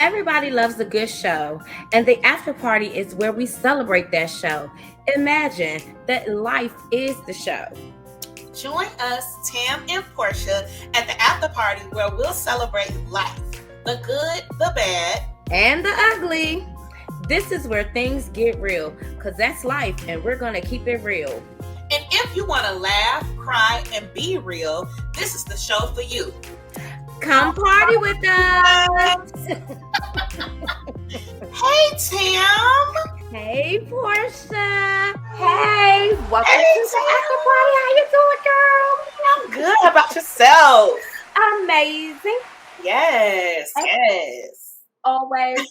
Everybody loves a good show, and the after party is where we celebrate that show. Imagine that life is the show. Join us, Tam and Porschia, at the after party where we'll celebrate life, the good, the bad, and the ugly. This is where things get real, because that's life, and we're going to keep it real. And if you want to laugh, cry, and be real, this is the show for you. Come party with us. Hey, Tam. Hey, Porschia. Hey, welcome to the after party. How you doing, girl? I'm good. How about yourself? Amazing. Yes. Always.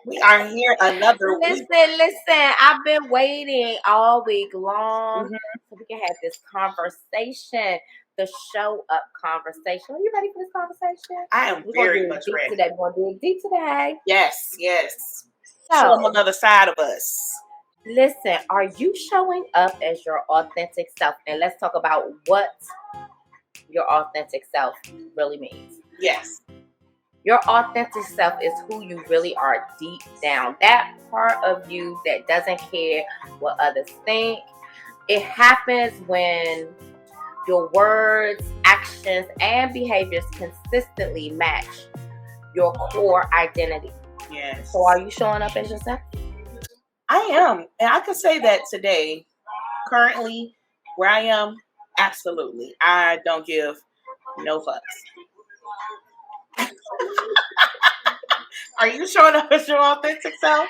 We are here another week. Listen. I've been waiting all week long so we can have this conversation, the show up conversation. Are you ready for this conversation? I am very much ready. We're going to dig deep today. Yes. Show them another side of us. Listen, are you showing up as your authentic self? And let's talk about what your authentic self really means. Yes. Your authentic self is who you really are deep down. That part of you that doesn't care what others think. It happens when your words, actions, and behaviors consistently match your core identity. Yes. So are you showing up as yourself? I am. And I can say that today, currently, where I am, absolutely. I don't give no fucks. Are you showing up as your authentic self?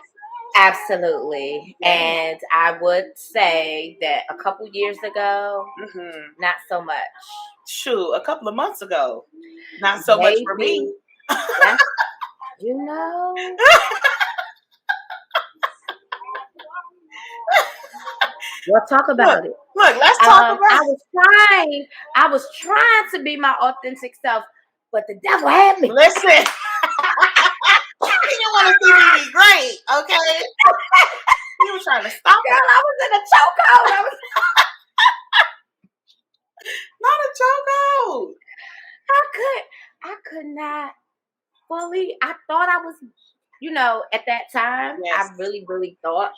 Absolutely. Yeah. And I would say that a couple years ago, not so much. Shoot, a couple of months ago, not so much for me. You know. We'll talk about it. Look, let's talk about it. I was trying to be my authentic self, but the devil had me. Listen. You didn't want to see me be great, okay? You were trying to stop me. Girl, I was in a chokehold. Not a chokehold. I could not fully. I thought I was, at that time, yes. I really, really thought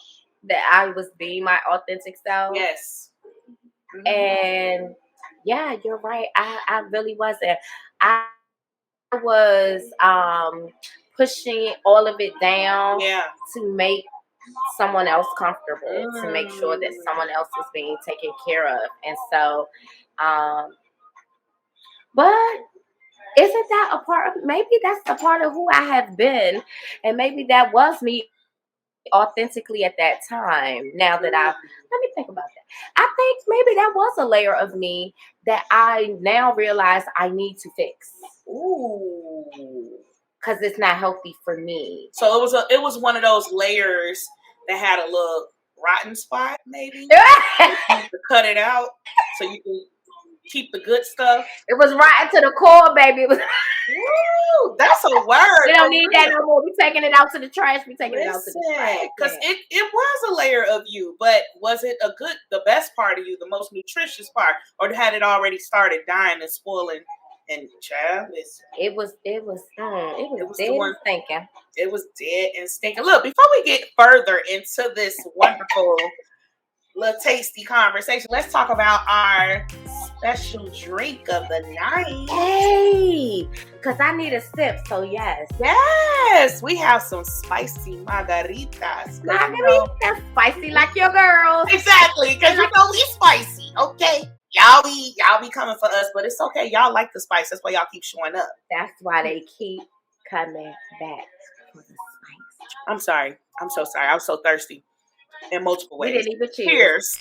that I was being my authentic self. Yes. And yeah, you're right. I really wasn't. I was pushing all of it down to make someone else comfortable, to make sure that someone else was being taken care of. And so, but isn't that a part of, maybe that's a part of who I have been, and maybe that was me authentically at that time. Now that let me think about that. I think maybe that was a layer of me that I now realize I need to fix. Ooh. Because it's not healthy for me. So it was one of those layers that had a little rotten spot, maybe. You to cut it out so you can keep the good stuff. It was rotten to the core, baby. It was. Woo, that's a word. We don't need that no more. We taking it out to the trash. We taking it out to the trash. Because it was a layer of you, but was it the best part of you, the most nutritious part, or had it already started dying and spoiling? And child, it was dead and stinking. It was dead and stinking. Look, before we get further into this wonderful little tasty conversation, let's talk about our special drink of the night. Hey, because I need a sip, so yes, we have some spicy margaritas. Margaritas, spicy like your girls. Exactly, because we spicy, okay? Y'all be coming for us, but it's okay. Y'all like the spice. That's why y'all keep showing up. That's why they keep coming back for the spice. I'm sorry. I'm so sorry. I was so thirsty in multiple ways. We didn't even cheers.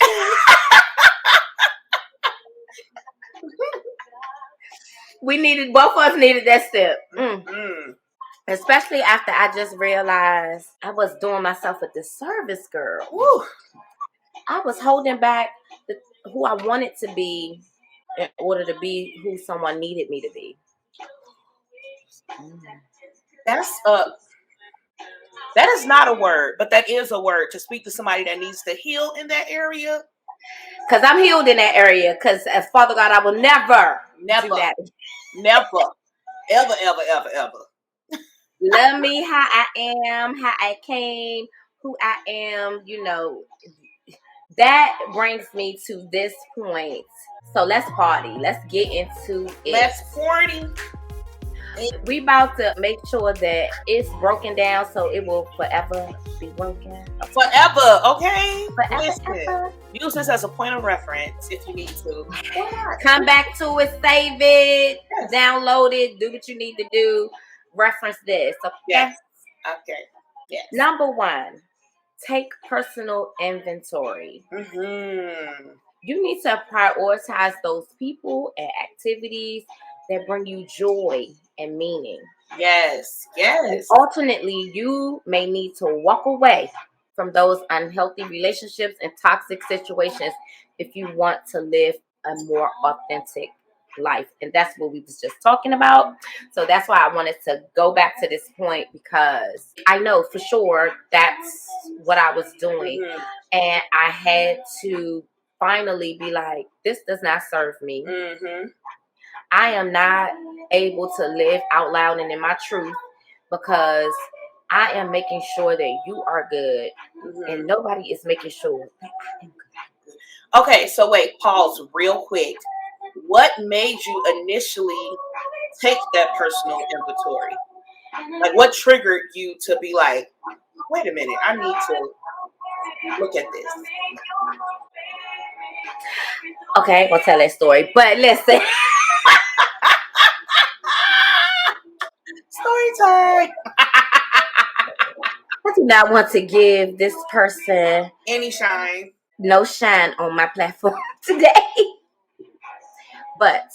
Both of us needed that sip. Especially after I just realized I was doing myself a disservice, girl. Woo. I was holding back who I wanted to be in order to be who someone needed me to be. That is not a word, but that is a word to speak to somebody that needs to heal in that area. Because I'm healed in that area. Because as Father God, I will never do that. Never. Ever, ever, ever, ever. Love me how I am, how I came, who I am, That brings me to this point. So let's party. Let's get into it. Let's party. We about to make sure that it's broken down so it will forever be broken. Forever, okay? Forever, Listen, ever. use this as a point of reference if you need to. Come back to it, save it, download it, do what you need to do. Reference this, okay? Yes. Okay. Yes. Number 1, take personal inventory. You need to prioritize those people and activities that bring you joy and meaning. Yes. Yes. Alternately, you may need to walk away from those unhealthy relationships and toxic situations if you want to live a more authentic life. And that's what we was just talking about. So that's why I wanted to go back to this point, because I know for sure that's what I was doing. And I had to finally be like, this does not serve me. I am not able to live out loud and in my truth, because I am making sure that you are good, and nobody is making sure that I am good. Okay, so wait, pause real quick. What made you initially take that personal inventory? Like, what triggered you to be like, wait a minute, I need to look at this? Okay, I'm gonna tell that story, but listen. Story time. I do not want to give this person any shine. No shine on my platform today. But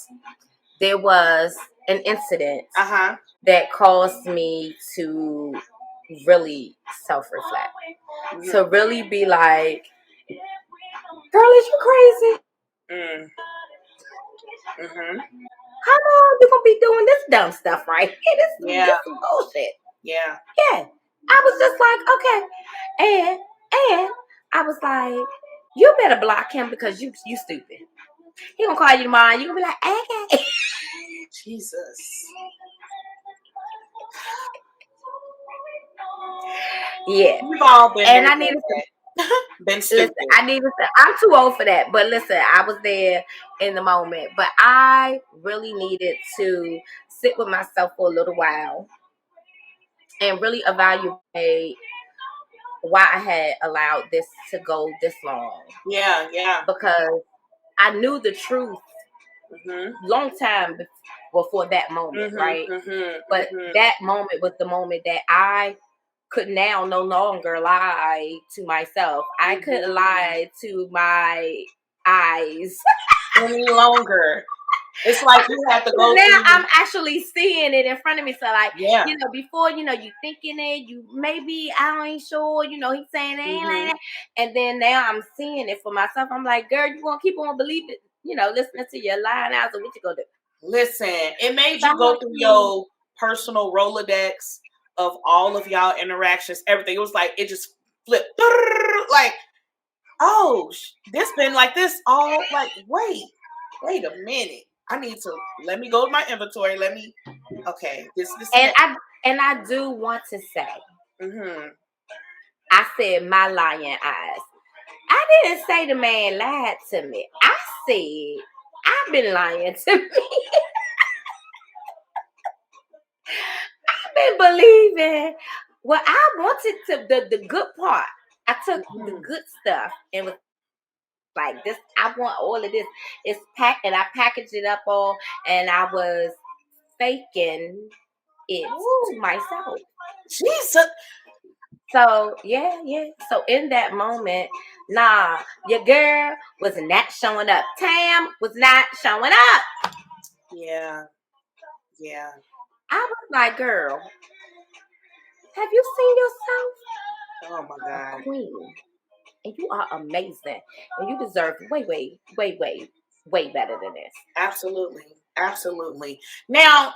there was an incident that caused me to really self-reflect. To really be like, girl, is you crazy? How long you gonna be doing this dumb stuff right here? This is bullshit. Yeah. I was just like, okay. And I was like, you better block him because you stupid. He gonna call you tomorrow. You gonna be like, okay. Jesus. Yeah. We've all been and I needed to been stupid. Listen, I'm too old for that. But listen, I was there in the moment. But I really needed to sit with myself for a little while and really evaluate why I had allowed this to go this long. Yeah. Because I knew the truth long time before that moment, right? But that moment was the moment that I could now no longer lie to myself. I couldn't lie to my eyes any longer. It's like you have to go now through. I'm actually seeing it in front of me. So like, before, you thinking it, you maybe I ain't sure, he's saying it ain't like that. And then now I'm seeing it for myself. I'm like, girl, you gonna keep on believing, listening to your lying eyes, or what you gonna do? Listen, it made you go through your personal Rolodex of all of y'all interactions, everything. It was like, it just flipped. Like, oh, this been like this all, like, wait a minute. I need to, let me go with my inventory. Okay. This. And I do want to say, I said my lying eyes. I didn't say the man lied to me. I said, I've been lying to me. I've been believing what I wanted to, the good part. I took the good stuff and was like, this, I want all of this. It's packed, and I packaged it up all, and I was faking it to myself. Jesus. So, yeah. So, in that moment, your girl was not showing up. Tam was not showing up. Yeah. I was like, girl, have you seen yourself? Oh, my God. A queen. And you are amazing. And you deserve way better than this. Absolutely. Now,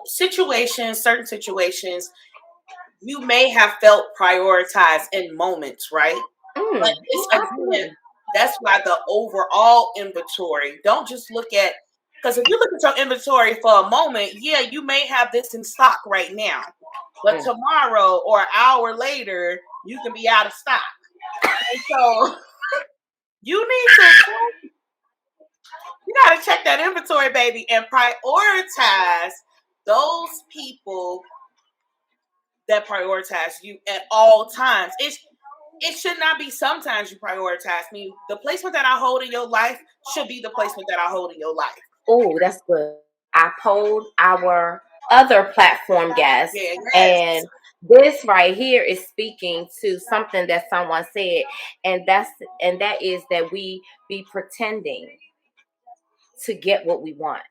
certain situations, you may have felt prioritized in moments, right? But it's again, that's why the overall inventory, don't just look at Because if you look at your inventory for a moment, yeah, you may have this in stock right now. But tomorrow or an hour later, you can be out of stock. And so you gotta check that inventory, baby, and prioritize those people that prioritize you at all times. It should not be sometimes you prioritize me. The placement that I hold in your life should be the placement that I hold in your life. Oh, that's good. I polled our other platform guests, and this right here is speaking to something that someone said, and that is that we be pretending to get what we want.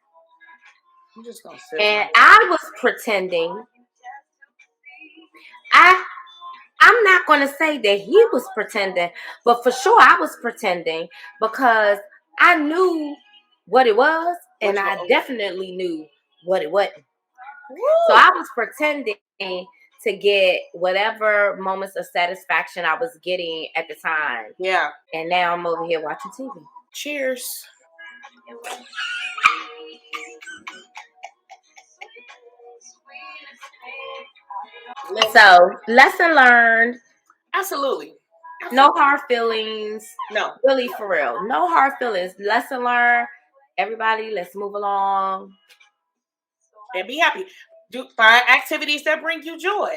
I'm just gonna sit. And I was pretending. I'm not going to say that he was pretending, but for sure I was pretending because I knew what it was, and I definitely knew what it wasn't. So I was pretending to get whatever moments of satisfaction I was getting at the time. Yeah. And now I'm over here watching TV. Cheers. So, lesson learned. Absolutely. No hard feelings. No. Really, for real. No hard feelings. Lesson learned. Everybody, let's move along. And be happy. Find activities that bring you joy.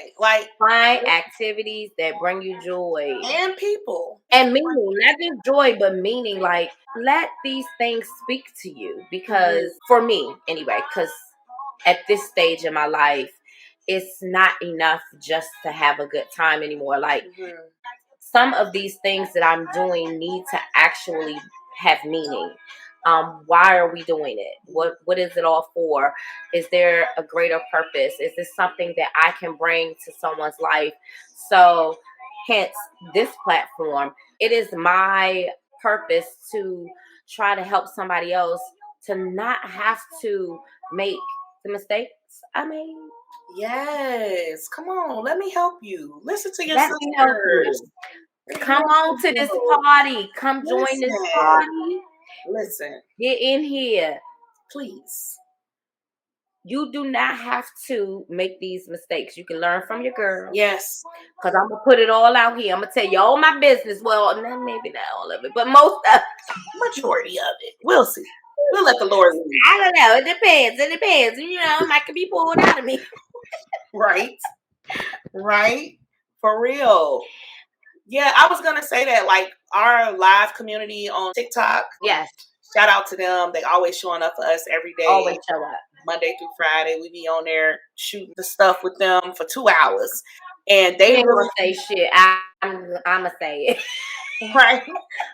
Find activities that bring you joy. And people. And meaning. Not just joy, but meaning. Like, let these things speak to you. Because, for me, anyway, because at this stage in my life, it's not enough just to have a good time anymore. Like, some of these things that I'm doing need to actually have meaning. Why are we doing it? What is it all for? Is there a greater purpose? Is this something that I can bring to someone's life? So, hence this platform. It is my purpose to try to help somebody else to not have to make the mistakes I made. Yes. Come on. Let me help you. Listen to your sisters. Come on to this party. Come join this party. Listen. Get in here. Please. You do not have to make these mistakes. You can learn from your girl. Yes. Because I'm going to put it all out here. I'm going to tell you all my business. Well, maybe not all of it, but most of it. Majority of it. We'll see. We'll let the Lord lead. I don't know. It depends. You know, it might be pulled out of me. Right. For real. Yeah, I was going to say that, like, our live community on TikTok. Yes. Shout out to them. They always showing up for us every day. Always show up. Monday through Friday. We be on there shooting the stuff with them for 2 hours. And they ain't gonna say shit. I'm going to say it. Right.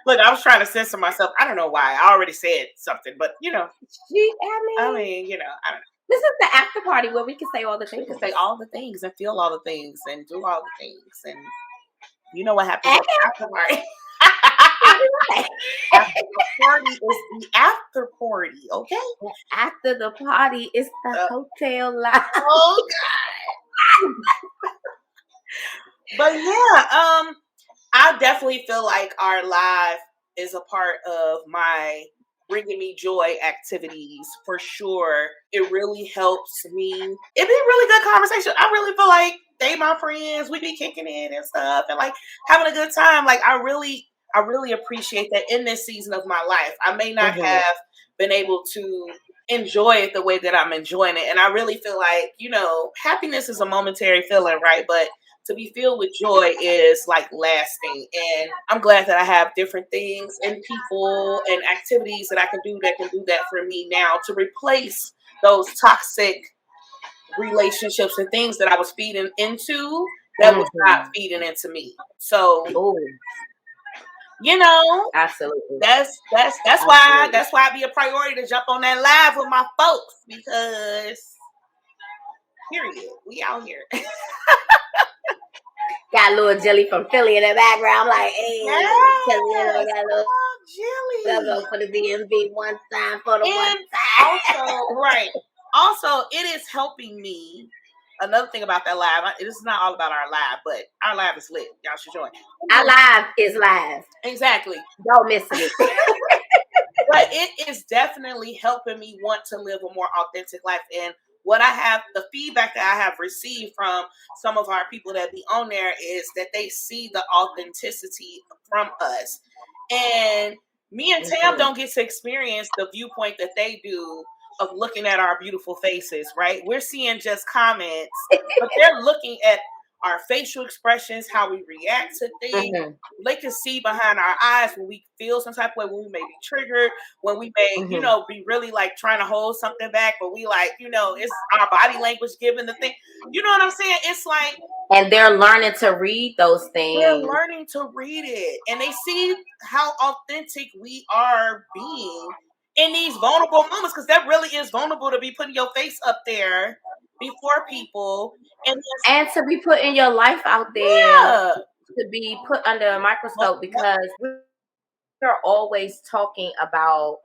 Look, I was trying to censor myself. I don't know why. I already said something, but, you know. I mean, you know, I don't know. This is the after party where we can say all the things. We can say all the things and feel all the things and do all the things. And you know what happens at the after party. After the party is the after party, okay? After the party is the hotel live. Oh, God. But, yeah, I definitely feel like our live is a part of my bringing me joy activities for sure. It really helps me. It'd be a really good conversation. I really feel like they my friends. We be kicking it and stuff and like having a good time. Like I really appreciate that in this season of my life. I may not have been able to enjoy it the way that I'm enjoying it. And I really feel like, you know, happiness is a momentary feeling, right? But to be filled with joy is like lasting. And I'm glad that I have different things and people and activities that I can do that for me now to replace those toxic relationships and things that I was feeding into that was not feeding into me. So, you know, absolutely. That's why I be a priority to jump on that live with my folks because period, we out here. Got a little Jelly from Philly in the background. I'm like, hey, got a little Jelly. Go for the DMV one time for the one time. Also, right. Also, it is helping me. Another thing about that live, this is not all about our live, but our live is lit. Y'all should join. Our live is live. Exactly. Don't miss it. But it is definitely helping me want to live a more authentic life. And the feedback that I have received from some of our people that be on there is that they see the authenticity from us. And me and Tam don't get to experience the viewpoint that they do of looking at our beautiful faces, right? We're seeing just comments, but they're looking at our facial expressions, how we react to things. Mm-hmm. They can see behind our eyes when we feel some type of way, when we may be triggered, when we may, be really like trying to hold something back, but we like, it's our body language giving the thing. You know what I'm saying? It's like, and they're learning to read those things. They're learning to read it, and they see how authentic we are being in these vulnerable moments, because that really is vulnerable to be putting your face up there before people and to be putting your life out there, to be put under a microscope, because we're always talking about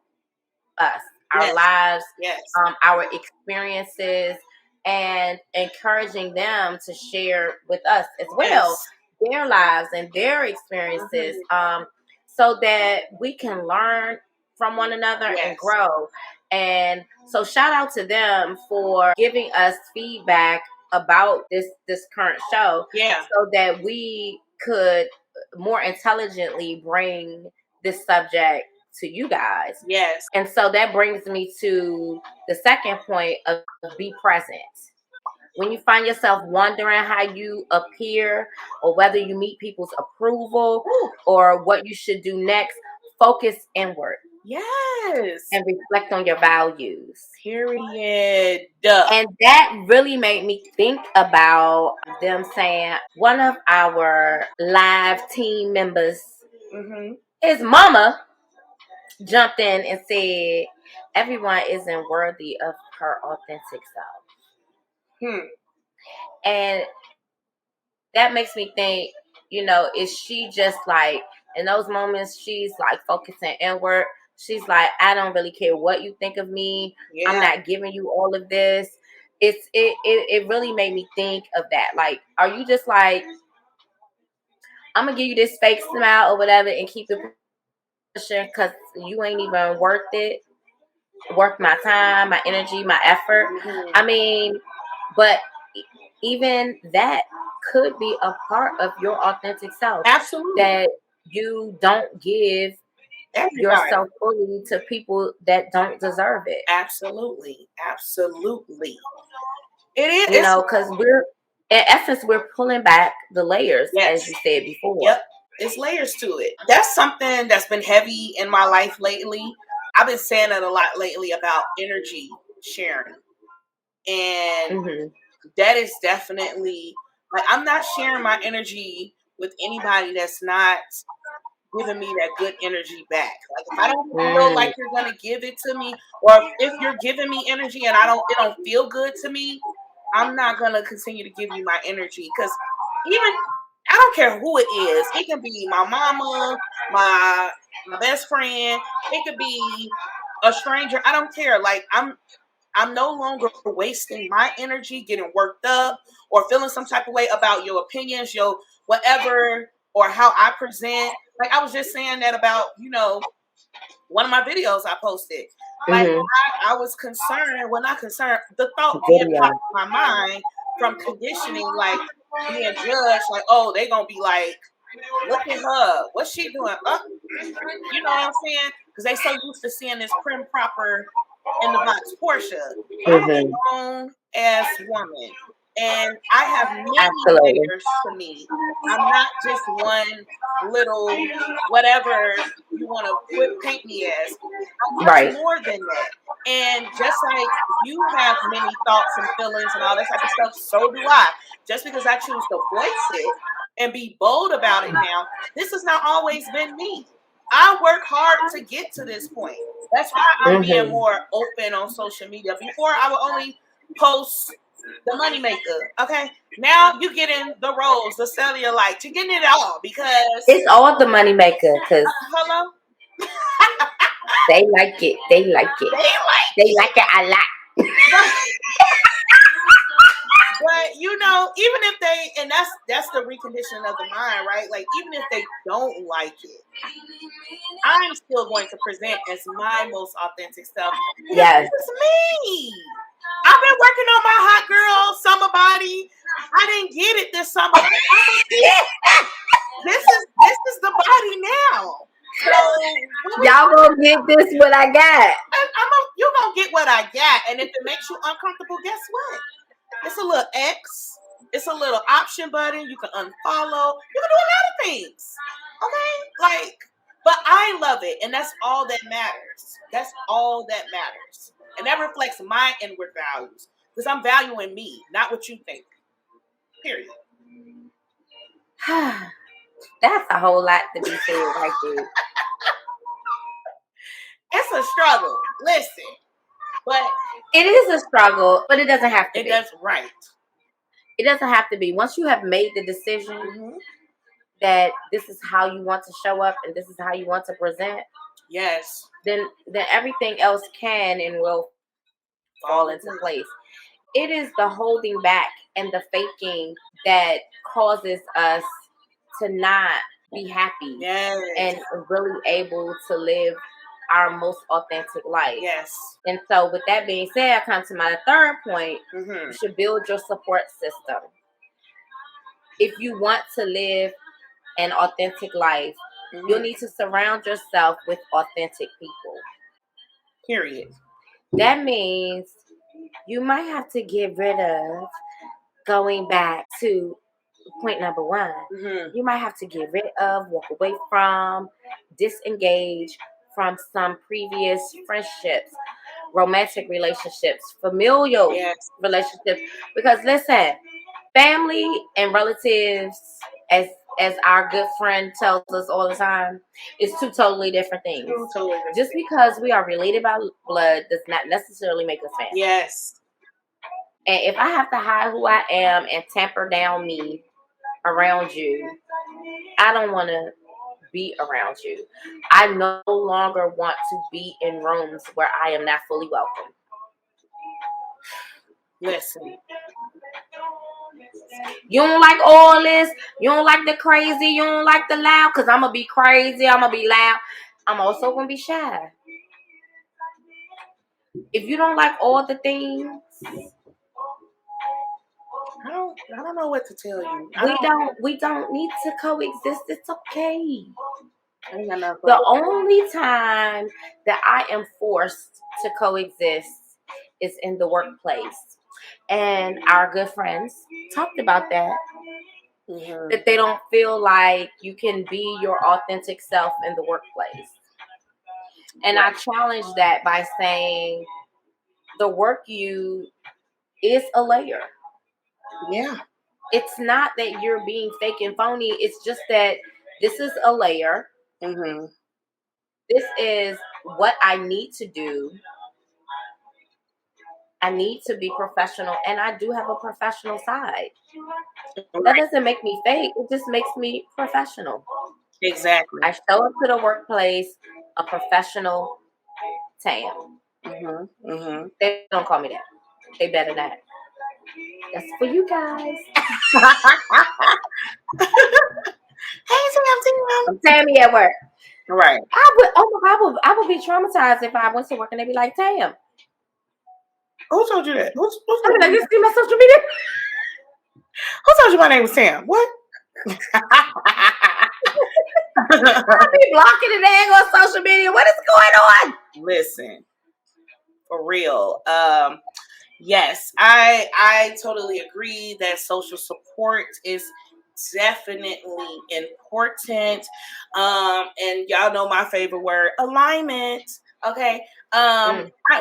us, our lives, our experiences, and encouraging them to share with us as well their lives and their experiences, so that we can learn from one another and grow. And so shout out to them for giving us feedback about this current show, so that we could more intelligently bring this subject to you guys. Yes. And so that brings me to the second point of be present. When you find yourself wondering how you appear, or whether you meet people's approval, or what you should do next, focus inward. Yes. And reflect on your values. Period. And that really made me think about them saying, one of our live team members, his mama jumped in and said, everyone isn't worthy of her authentic self. And that makes me think, is she just like, in those moments, she's like focusing inward. She's like, I don't really care what you think of me. I'm not giving you all of this. It really made me think of that. Like, are you just like, I'm going to give you this fake smile or whatever and keep it pushing because you ain't even worth it, worth my time, my energy, my effort? I mean, but even that could be a part of your authentic self. Absolutely. That you don't give yourself fully to people that don't deserve it. Absolutely. Absolutely. It is. Because in essence, we're pulling back the layers, as you said before. Yep. It's layers to it. That's something that's been heavy in my life lately. I've been saying it a lot lately about energy sharing. And that is definitely, like, I'm not sharing my energy with anybody that's not giving me that good energy back. Like, if I don't feel like you're gonna give it to me, or if you're giving me energy and it don't feel good to me, I'm not gonna continue to give you my energy. Because even, I don't care who it is. It can be my mama, my best friend. It could be a stranger. I don't care. Like, I'm no longer wasting my energy getting worked up or feeling some type of way about your opinions, your whatever, or how I present. Like, I was just saying that about, one of my videos I posted. Like, I was concerned, well, not concerned, the thought did pop in my mind from conditioning, like being judged, like, oh, they gonna be like, look at her, what's she doing? You know what I'm saying? Because they so used to seeing this prim proper in the box Porschia. I'm a grown ass woman, and I have many layers to me. I'm not just one little whatever you want to paint me as. I'm much more than that. And just like you have many thoughts and feelings and all that type of stuff, so do I. Just because I choose to voice it and be bold about it now, this has not always been me. I work hard to get to this point. That's why I'm being more open on social media. Before, I would only post the moneymaker. Okay, now you get in the roles, the cellulite, you're getting it all, because it's all the moneymaker. Because hello, they like it. They like it. They like it a lot. But you know, even if they, and that's the reconditioning of the mind, right? Like even if they don't like it, I'm still going to present as my most authentic self. Yes, this is me. I've been working on my hot girl summer body. I didn't get it this summer. This is the body now. So y'all gonna get this what I got. You're gonna get what I got, and if it makes you uncomfortable, guess what? It's a little X. It's a little option button. You can unfollow. You can do a lot of things. Okay, but I love it, and that's all that matters. That's all that matters, and that reflects my inward values because I'm valuing me, not what you think. Period. That's a whole lot to be said right there. It's a struggle. Listen, but it is a struggle, but it doesn't have to be. That's right. It doesn't have to be. Once you have made the decision that this is how you want to show up and this is how you want to present, yes, then everything else can and will fall into place. It is the holding back and the faking that causes us to not be happy and really able to live our most authentic life. Yes. And so with that being said, I come to my third point. You should build your support system. If you want to live an authentic life, you'll need to surround yourself with authentic people. Period. That means you might have to get rid of, going back to point number one, you might have to get rid of, walk away from, disengage from some previous friendships, romantic relationships, familial relationships. Because listen, family and relatives, as our good friend tells us all the time, is two totally different things. Just because we are related by blood does not necessarily make us family. Yes. And if I have to hide who I am and tamper down me around you, I don't want to be around you. I no longer want to be in rooms where I am not fully welcome. Listen. You don't like all this. You don't like the crazy. You don't like the loud. Because I'm going to be crazy. I'm going to be loud. I'm also going to be shy. If you don't like all the things, I don't know what to tell you. We don't need to coexist. It's okay. The only time that I am forced to coexist is in the workplace. And our good friends talked about that. That they don't feel like you can be your authentic self in the workplace. And I challenge that by saying the work you is a layer. Yeah. It's not that you're being fake and phony. It's just that this is a layer. This is what I need to do. I need to be professional, and I do have a professional side. That doesn't make me fake. It just makes me professional. Exactly. I show up to the workplace a professional Tam. They don't call me that. They better not. That's for you guys. Hey, Tam. I'm Tammy at work. Right. I would be traumatized if I went to work and they'd be like, Tam. Who told you that? I mean, like, you see my social media? Who told you my name was Tam? What? I be blocking the dang on social media. What is going on? Listen, for real. Yes, I totally agree that social support is definitely important. And y'all know my favorite word, alignment. Okay.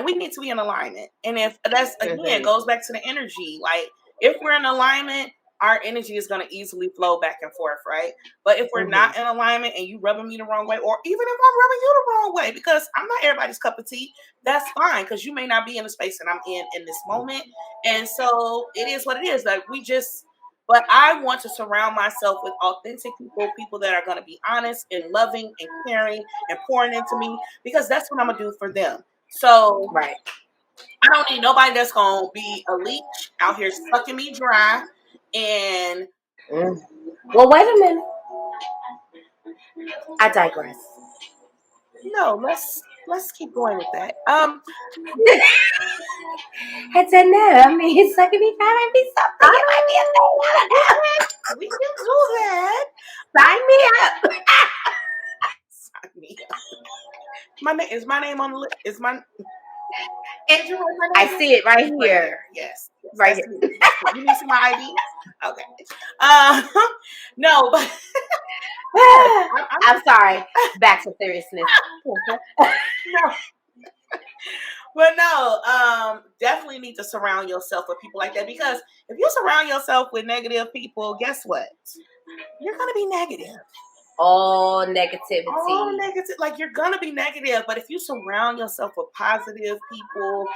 We need to be in alignment. And if that's again goes back to the energy, like if we're in alignment, our energy is going to easily flow back and forth, right? But if we're not in alignment and you rubbing me the wrong way, or even if I'm rubbing you the wrong way, because I'm not everybody's cup of tea, that's fine, because you may not be in the space that I'm in this moment. And so it is what it is. Like but I want to surround myself with authentic people that are going to be honest and loving and caring and pouring into me, because that's what I'm going to do for them. So right. I don't need nobody that's gonna be a leech out here sucking me dry. And well, wait a minute. I digress. No, let's keep going with that. I said no. I mean, sucking me dry might be something. It might be a thing. I don't know. We can do that. Sign me up. Sign me up. Is my name on the list? Is my Andrew? I see it right here. Yes, right here. You need to see my ID? Okay. No, but I'm sorry. Back to seriousness. No. But no, definitely need to surround yourself with people like that, because if you surround yourself with negative people, guess what? You're gonna be negative. All negativity. All negative. Like, you're gonna be negative. But if you surround yourself with positive people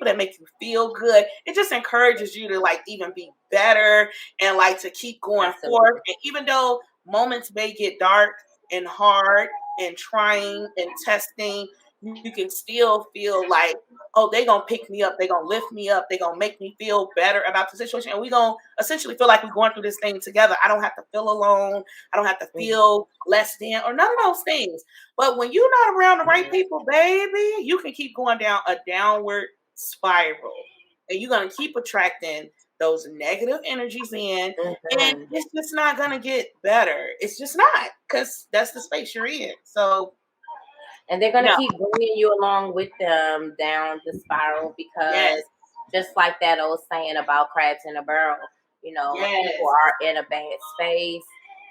that make you feel good, it just encourages you to like even be better and like to keep going forth. And even though moments may get dark and hard and trying and testing, you can still feel like, oh, they're going to pick me up. They're going to lift me up. They're going to make me feel better about the situation. And we're going to essentially feel like we're going through this thing together. I don't have to feel alone. I don't have to feel less than or none of those things. But when you're not around the right people, baby, you can keep going down a downward spiral. And you're going to keep attracting those negative energies in. And it's just not going to get better. It's just not, because that's the space you're in. So... And they're going to keep bringing you along with them down the spiral, because just like that old saying about crabs in a barrel, you know, people are in a bad space,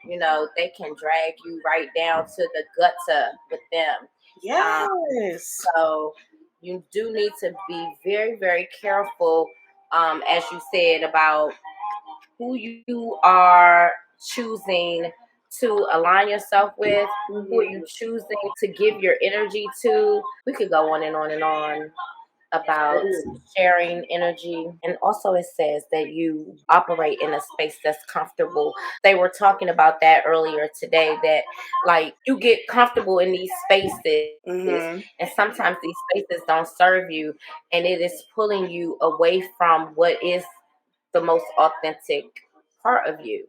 you know, they can drag you right down to the gutter with them. Yes. So you do need to be very, very careful, as you said, about who you are choosing to align yourself with, who are you choosing to give your energy to. We could go on and on and on about sharing energy. And also it says that you operate in a space that's comfortable. They were talking about that earlier today, that like you get comfortable in these spaces, and sometimes these spaces don't serve you, and it is pulling you away from what is the most authentic part of you.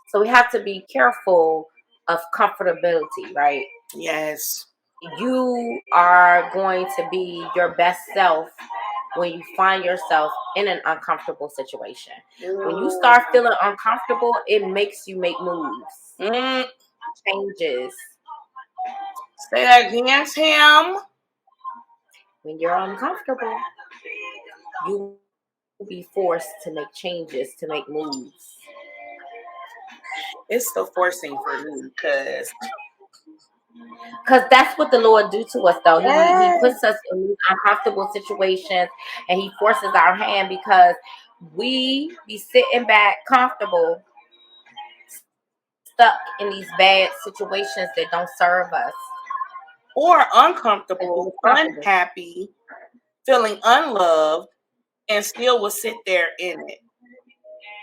So we have to be careful of comfortability, right? Yes. You are going to be your best self when you find yourself in an uncomfortable situation. When you start feeling uncomfortable, it makes you make moves, changes. Say that again, Tam. When you're uncomfortable, you will be forced to make changes, to make moves. It's the forcing for me, because that's what the Lord do to us, though. He puts us in these uncomfortable situations, and he forces our hand, because we be sitting back comfortable, stuck in these bad situations that don't serve us. Or uncomfortable, unhappy, feeling unloved, and still will sit there in it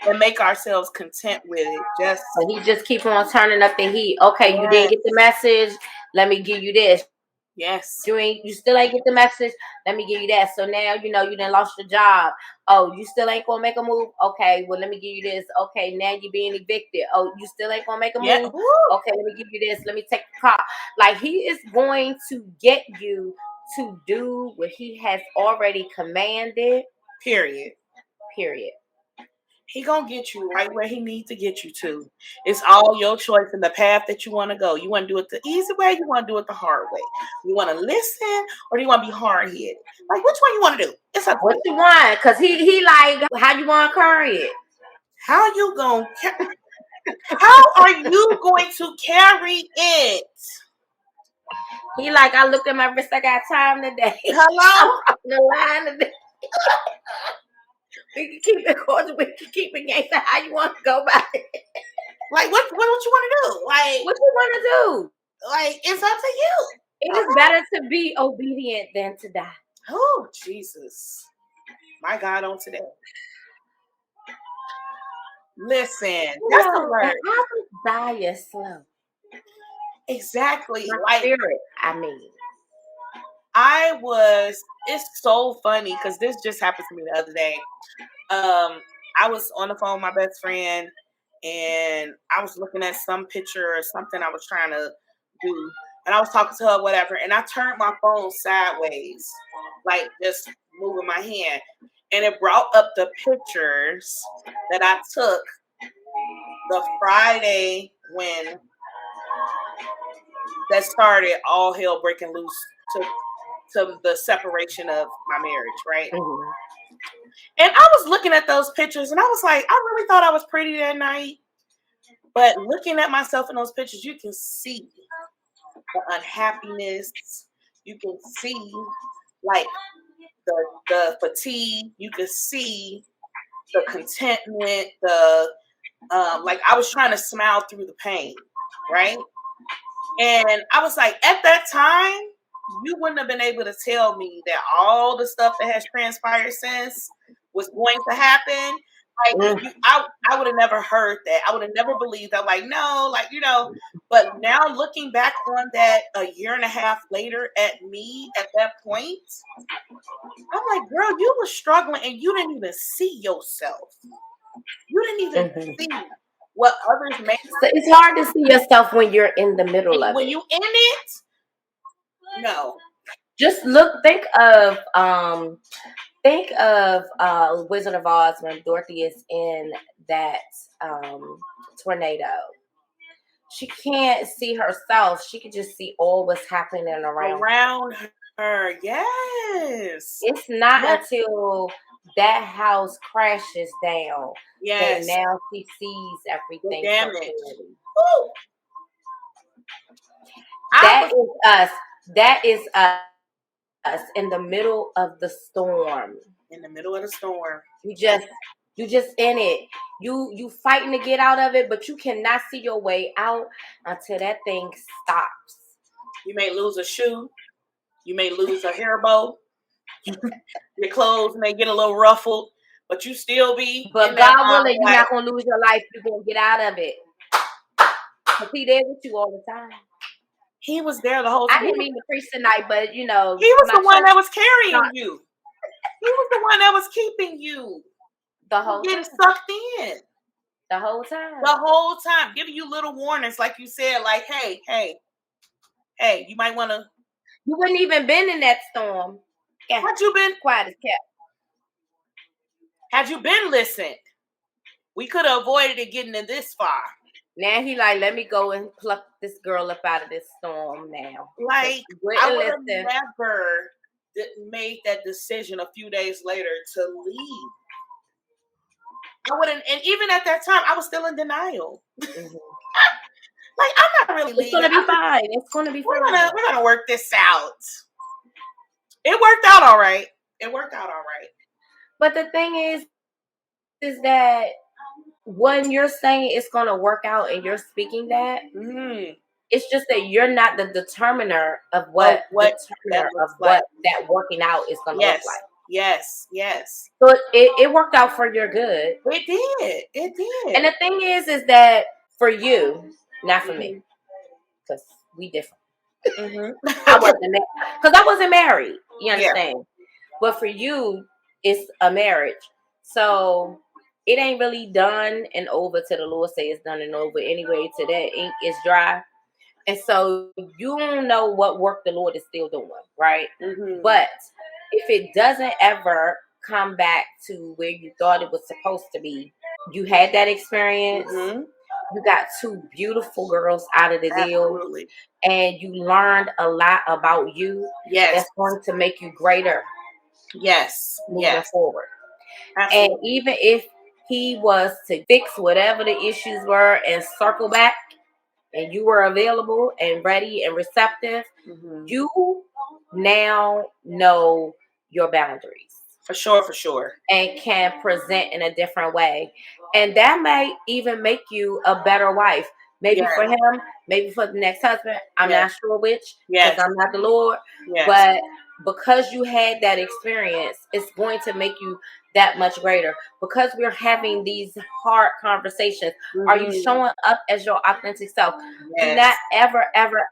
and make ourselves content with it. So he just keep on turning up the heat. Okay, you didn't get the message. Let me give you this. Yes. You still ain't get the message. Let me give you that. So now you done lost your job. Oh, you still ain't gonna make a move. Okay, well let me give you this. Okay, now you're being evicted. Oh, you still ain't gonna make a move. Okay, let me give you this. Let me take the car. Like, he is going to get you to do what he has already commanded. Period. He gonna get you right where he needs to get you to. It's all your choice in the path that you want to go. You want to do it the easy way, you want to do it the hard way. You want to listen, or do you want to be hard-headed? Like, which one you want to do? It's up to what you want, because he like, how you want to carry it? How you gonna how are you going to carry it? He like, I looked at my wrist, I got time today. Hello? I'm on the line today. We can keep it cordial. We can keep it gangster. How you want to go about it? Like, what you want to do? Like, what you want to do? Like, it's up to you. It is better to be obedient than to die. Oh, Jesus. My God, on today. Listen, that's the word. How to die is slow. Exactly. My spirit, I mean. It's so funny because this just happened to me the other day. I was on the phone with my best friend and I was looking at some picture or something I was trying to do. And I was talking to her, whatever. And I turned my phone sideways, like just moving my hand. And it brought up the pictures that I took the Friday when that started all hell breaking loose to the separation of my marriage, right? Mm-hmm. And I was looking at those pictures and I was like, I really thought I was pretty that night. But looking at myself in those pictures, you can see the unhappiness. You can see like the fatigue. You can see the contentment, like I was trying to smile through the pain, right? And I was like, at that time, you wouldn't have been able to tell me that all the stuff that has transpired since was going to happen. Like, I would have never heard that. I would have never believed that. Like, no, like, but now looking back on that a year and a half later at me at that point, I'm like, girl, you were struggling and you didn't even see yourself. You didn't even see what others made. So it's hard to see yourself when you're in the middle of when it. you in it, no. Just think of Wizard of Oz when Dorothy is in that tornado. She can't see herself. She can just see all what's happening around her. Yes. It's not until that house crashes down that now she sees everything so clearly. That is us. That is us in the middle of the storm. In the middle of the storm. You just in it. You fighting to get out of it, but you cannot see your way out until that thing stops. You may lose a shoe. You may lose a hair bow. Your clothes may get a little ruffled, but you still be. But God willing, you're not gonna lose your life. You're gonna get out of it. Cause He there with you all the time. He was there the whole time. I didn't mean to preach tonight, but He was the one that was carrying you. He was the one that was keeping you. The whole getting sucked in. The whole time. The whole time. Giving you little warnings, like you said, like, hey, you might want to. You wouldn't even been in that storm. Had you been quiet as kept? Had you been listened, we could have avoided it getting in this far. Now He like, let me go and pluck this girl up out of this storm now. Like, I would have never made that decision a few days later to leave. I wouldn't, and even at that time, I was still in denial. Mm-hmm. Like, I'm not really leaving. It's gonna be fine. It's gonna be fine. We're gonna work this out. It worked out all right. But the thing is that when you're saying it's gonna work out and you're speaking that, it's just that you're not the determiner of what that working out is gonna look like. Yes. So it worked out for your good. It did. And the thing is that for you, not for me, because we different. I wasn't married. You understand? Yeah. But for you, it's a marriage. So it ain't really done and over till the Lord say it's done and over anyway. Till that ink is dry. And so you don't know what work the Lord is still doing, right? Mm-hmm. But if it doesn't ever come back to where you thought it was supposed to be, you had that experience. Mm-hmm. You got two beautiful girls out of the deal. And you learned a lot about you. Yes. That's going to make you greater. Yes. Moving forward. Absolutely. And even if He was to fix whatever the issues were and circle back, and you were available and ready and receptive, you now know your boundaries. For sure. And can present in a different way. And that might even make you a better wife. Maybe for him, maybe for the next husband. I'm not sure which, because I'm not the Lord. Yes. But because you had that experience, it's going to make you that much greater. Because we're having these hard conversations, are you showing up as your authentic self? Yes. Do not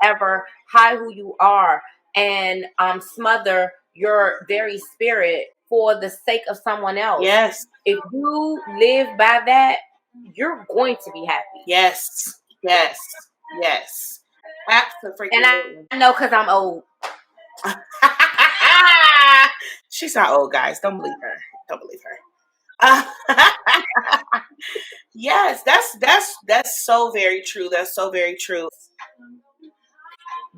ever hide who you are and smother your very spirit for the sake of someone else. Yes. If you live by that, you're going to be happy. Yes. Yes. Yes. Absolutely. And I know because I'm old. She's not old, guys. Don't believe her. Don't believe her. Yes, that's so very true. That's so very true.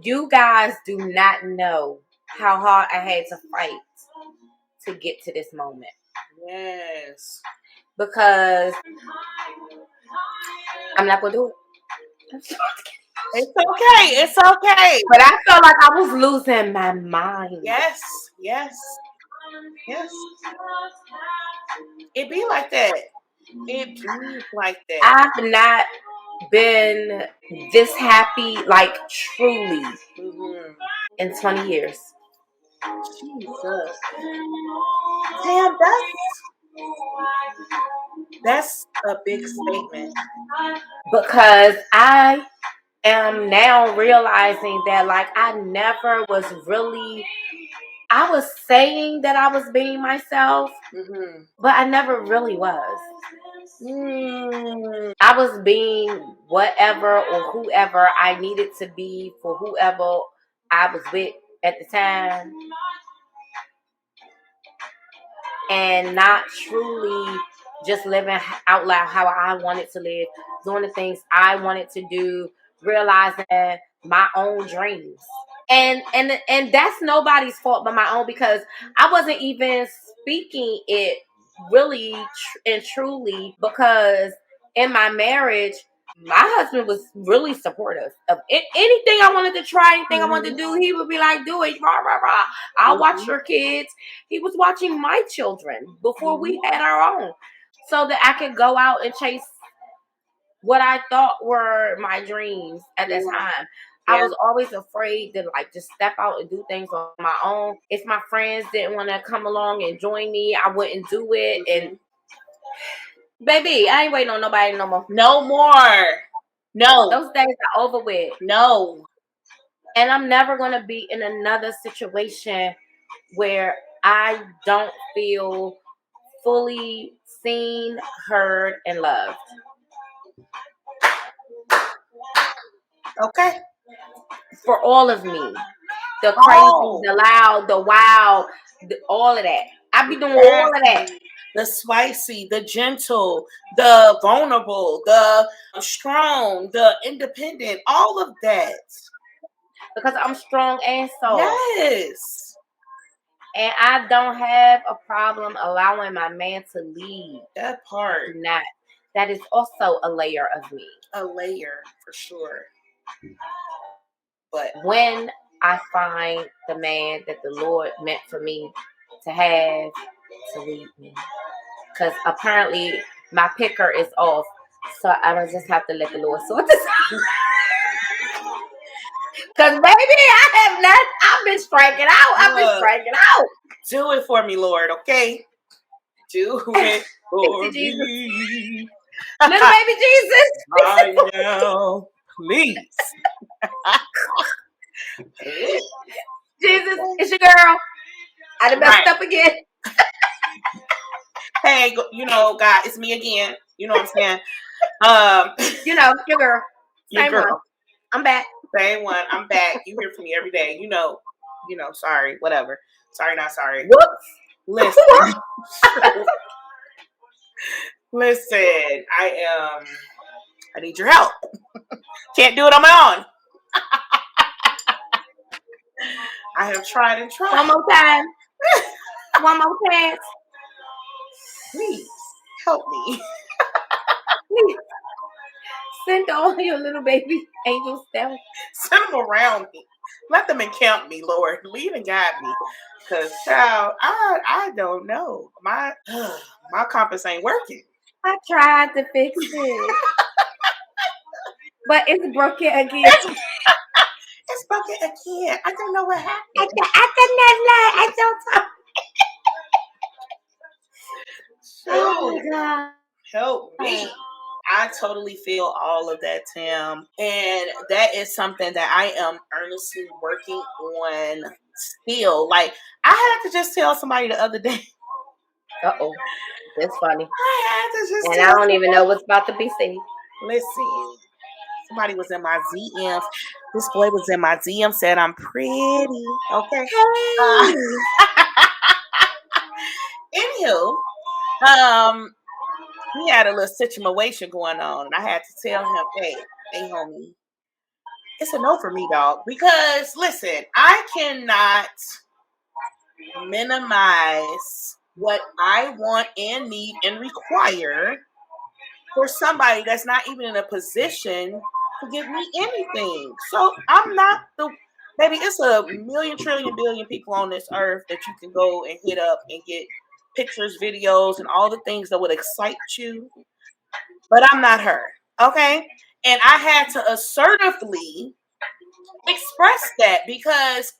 You guys do not know how hard I had to fight to get to this moment. Yes. Because I'm not gonna do it. It's okay. It's okay. But I felt like I was losing my mind. Yes. Yes. Yes. It be like that. It be like that. I've not been this happy, like truly, in 20 years. Jesus. Tam, that's a big statement. Because I am now realizing that, like, I never was really, I was saying that I was being myself, but I never really was. I was being whatever or whoever I needed to be for whoever I was with at the time, and not truly just living out loud how I wanted to live, doing the things I wanted to do, realizing my own dreams. And that's nobody's fault but my own, because I wasn't even speaking it really and truly, because in my marriage, my husband was really supportive of anything I wanted to try, anything I wanted to do. He would be like, do it, rah, rah, rah. I'll watch your kids. He was watching my children before we had our own, so that I could go out and chase what I thought were my dreams at that time. I was always afraid to like just step out and do things on my own. If my friends didn't want to come along and join me, I wouldn't do it. And baby, I ain't waiting on nobody no more. No more. No. Those days are over with. No. And I'm never going to be in another situation where I don't feel fully seen, heard, and loved. Okay. For all of me. The crazy, the loud, the wild, all of that. I be doing all of that. The spicy, the gentle, the vulnerable, the strong, the independent, all of that. Because I'm strong and soft. Yes. And I don't have a problem allowing my man to lead. That part. Not. That is also a layer of me. A layer, for sure. But when I find the man that the Lord meant for me to have to lead me, because apparently my picker is off, so I don't just have to let the Lord sort this out. Because baby, I've been striking out. I've been striking out. Do it for me, Lord, okay? Do it for me. Little baby Jesus. I know. Please. Jesus, it's your girl. I done messed up again. Hey, God, it's me again. You know what I'm saying? Your girl. Your Same girl. one. I'm back. Same one. I'm back. You hear from me every day. Sorry, whatever. Sorry, not sorry. Whoops. Listen, I need your help. Can't do it on my own. I have tried and tried. One more time. One more chance. Please help me. Please. Send all your little baby angels down. Send them around me. Let them encamp me, Lord. Lead and guide me. Because, child, I don't know. My compass ain't working. I tried to fix it. But it's broken again. It's broken again. I don't know what happened. I don't know. Oh, God. Help me. I totally feel all of that, Tam. And that is something that I am earnestly working on still. Like, I had to just tell somebody the other day. Uh-oh. That's funny. I had to just and I don't even know what's about to be said. Listen, somebody was in my ZMs. This boy was in my DM, said I'm pretty. Okay. Hey. Anywho, we had a little situation going on, and I had to tell him, hey, homie, it's a no for me, dog. Because listen, I cannot minimize what I want and need and require for somebody that's not even in a position to give me anything. So I'm not the baby. It's a million trillion billion people on this earth that you can go and hit up and get pictures, videos, and all the things that would excite you. But I'm not her. Okay. And I had to assertively express that because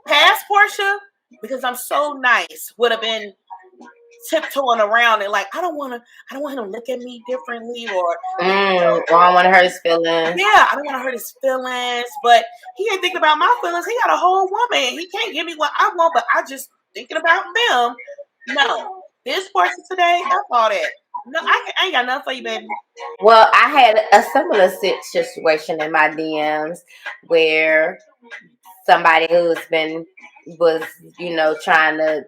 past Porschia, because I'm so nice, would have been tiptoeing around and like, I don't want him to look at me differently or I don't want to hurt his feelings. Yeah, I don't want to hurt his feelings, but he ain't thinking about my feelings. He got a whole woman. He can't give me what I want, but I just thinking about them. No, this person today, that's all that. No, I ain't got nothing for you, baby. Well, I had a similar situation in my DMs where somebody was, trying to,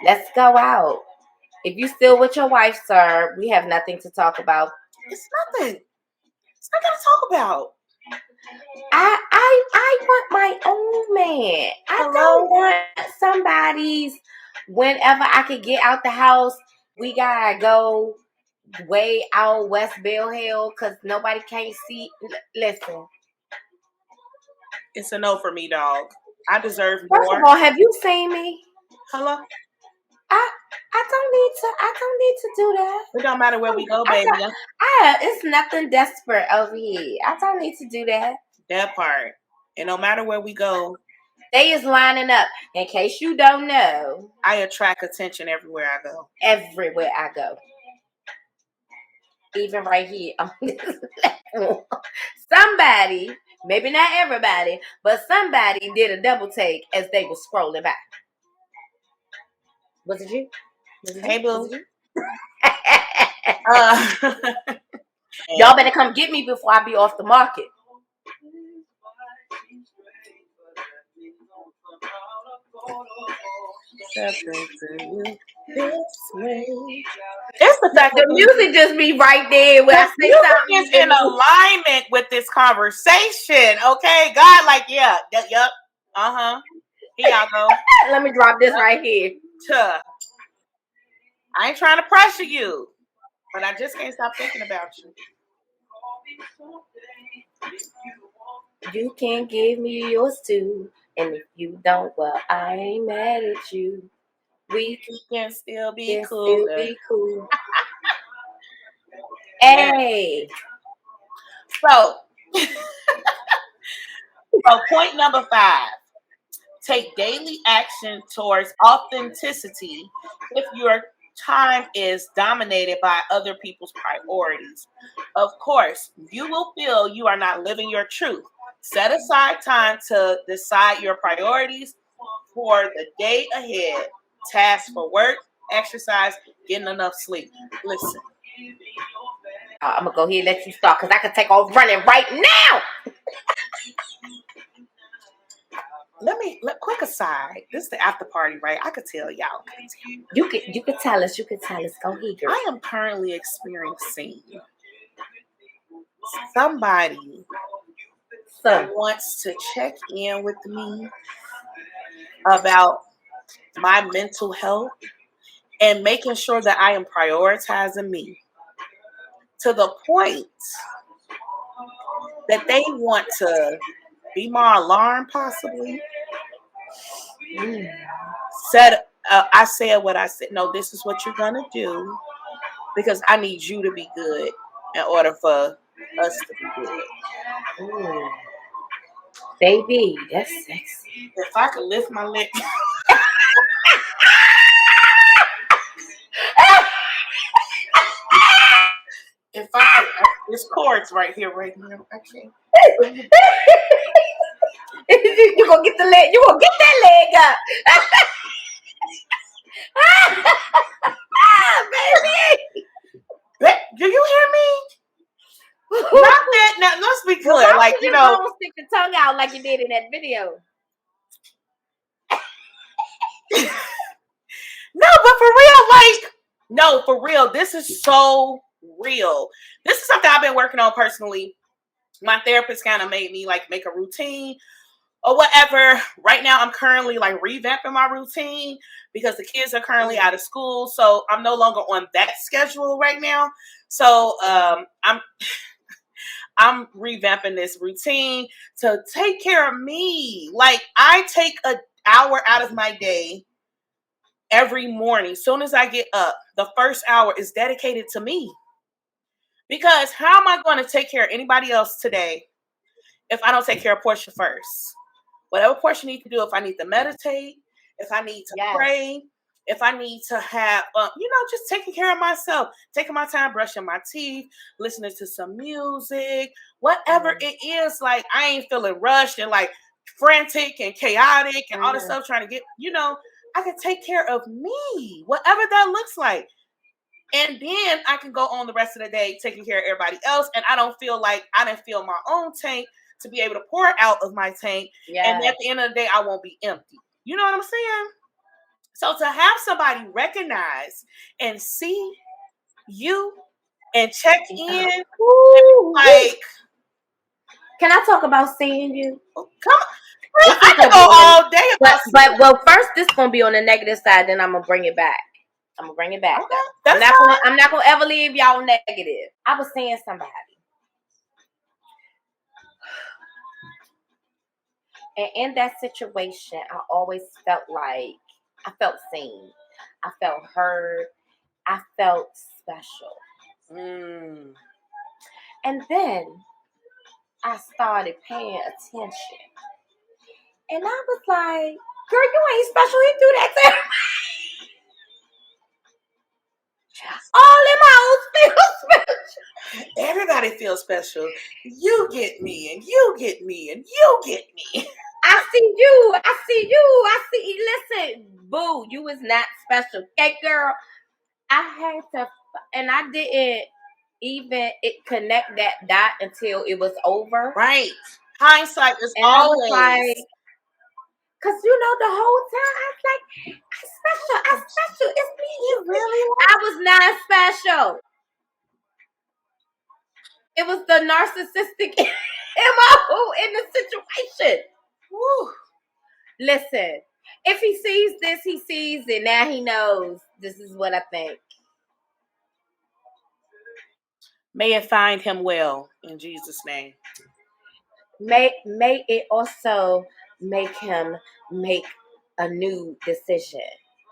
let's go out. If you still with your wife, sir, we have nothing to talk about. It's nothing. It's nothing to talk about. I want my own man. I don't want somebody's. Whenever I could get out the house, we gotta go way out West Bill Hill because nobody can't see. Listen, it's a no for me, dog. I deserve more. First of all, have you seen me? Hello. I don't need to do that. It don't matter where we go, baby. It's nothing desperate over here. I don't need to do that. That part. And no matter where we go, they is lining up. In case you don't know, I attract attention everywhere I go. Everywhere I go. Even right here on this level. Somebody, maybe not everybody, but somebody did a double take as they were scrolling by. Was it you? Hey, boo. Y'all better come get me before I be off the market. It's the fact the music just be right there when I say something. Is in alignment with this conversation, okay? God, like, yep. Here y'all go. Let me drop this right here. I ain't trying to pressure you, but I just can't stop thinking about you. You can give me yours too, and if you don't, well, I ain't mad at you. We can still be cool. Hey. So point number 5. Take daily action towards authenticity if your time is dominated by other people's priorities. Of course, you will feel you are not living your truth. Set aside time to decide your priorities for the day ahead. Tasks for work, exercise, getting enough sleep. Listen. I'm going to go ahead and let you start because I can take off running right now. Quick aside. This is the after party, right? I could tell y'all. You could tell us. You could tell us. Go ahead, girl. I am currently experiencing somebody that wants to check in with me about my mental health and making sure that I am prioritizing me to the point that they want to be my alarm, possibly. I said what I said. No, this is what you're gonna do because I need you to be good in order for us to be good. Ooh. Baby, that's sexy. If I could lift my lip. If I This cord's right here, right now. I can't. You gonna get the leg? You gonna get that leg up? Baby, do you hear me? Not that. Now let's be clear. Well, like don't stick the tongue out like you did in that video. No, but for real, no, for real. This is so real. This is something I've been working on personally. My therapist kind of made me make a routine or whatever. Right now, I'm currently revamping my routine because the kids are currently out of school, so I'm no longer on that schedule right now. So I'm revamping this routine to take care of me. I take an hour out of my day every morning. Soon as I get up, the first hour is dedicated to me. Because how am I going to take care of anybody else today if I don't take care of Portia first? Whatever Portia needs to do, if I need to meditate, if I need to pray, if I need to have, just taking care of myself, taking my time, brushing my teeth, listening to some music, whatever it is, I ain't feeling rushed and frantic and chaotic and all this stuff trying to get, I can take care of me, whatever that looks like. And then I can go on the rest of the day taking care of everybody else. And I don't feel like I didn't fill my own tank to be able to pour out of my tank. And at the end of the day, I won't be empty. You know what I'm saying? So to have somebody recognize and see you and check in, can I talk about seeing you? Come on. I can go all day about but first, this is gonna be on the negative side. Then I'm gonna bring it back. Okay. I'm not gonna ever leave y'all negative. I was seeing somebody, and in that situation, I always felt like I felt seen. I felt heard. I felt special. And then I started paying attention. And I was like, girl, you ain't special. You do that to everybody. All them hoes feel special. Everybody feels special. You get me, and you get me, and you get me. I see you. I see you. I see. Listen, boo, you was not special. Okay, girl. I had to, and I didn't even connect that dot until it was over. Right. Hindsight is always. Cause the whole time I was like, I'm special. It's me. You really? I was not special. It was the narcissistic MO in the situation. Woo. Listen, if he sees this, he sees it. Now he knows this is what I think. May it find him well in Jesus' name. May it also make him make a new decision.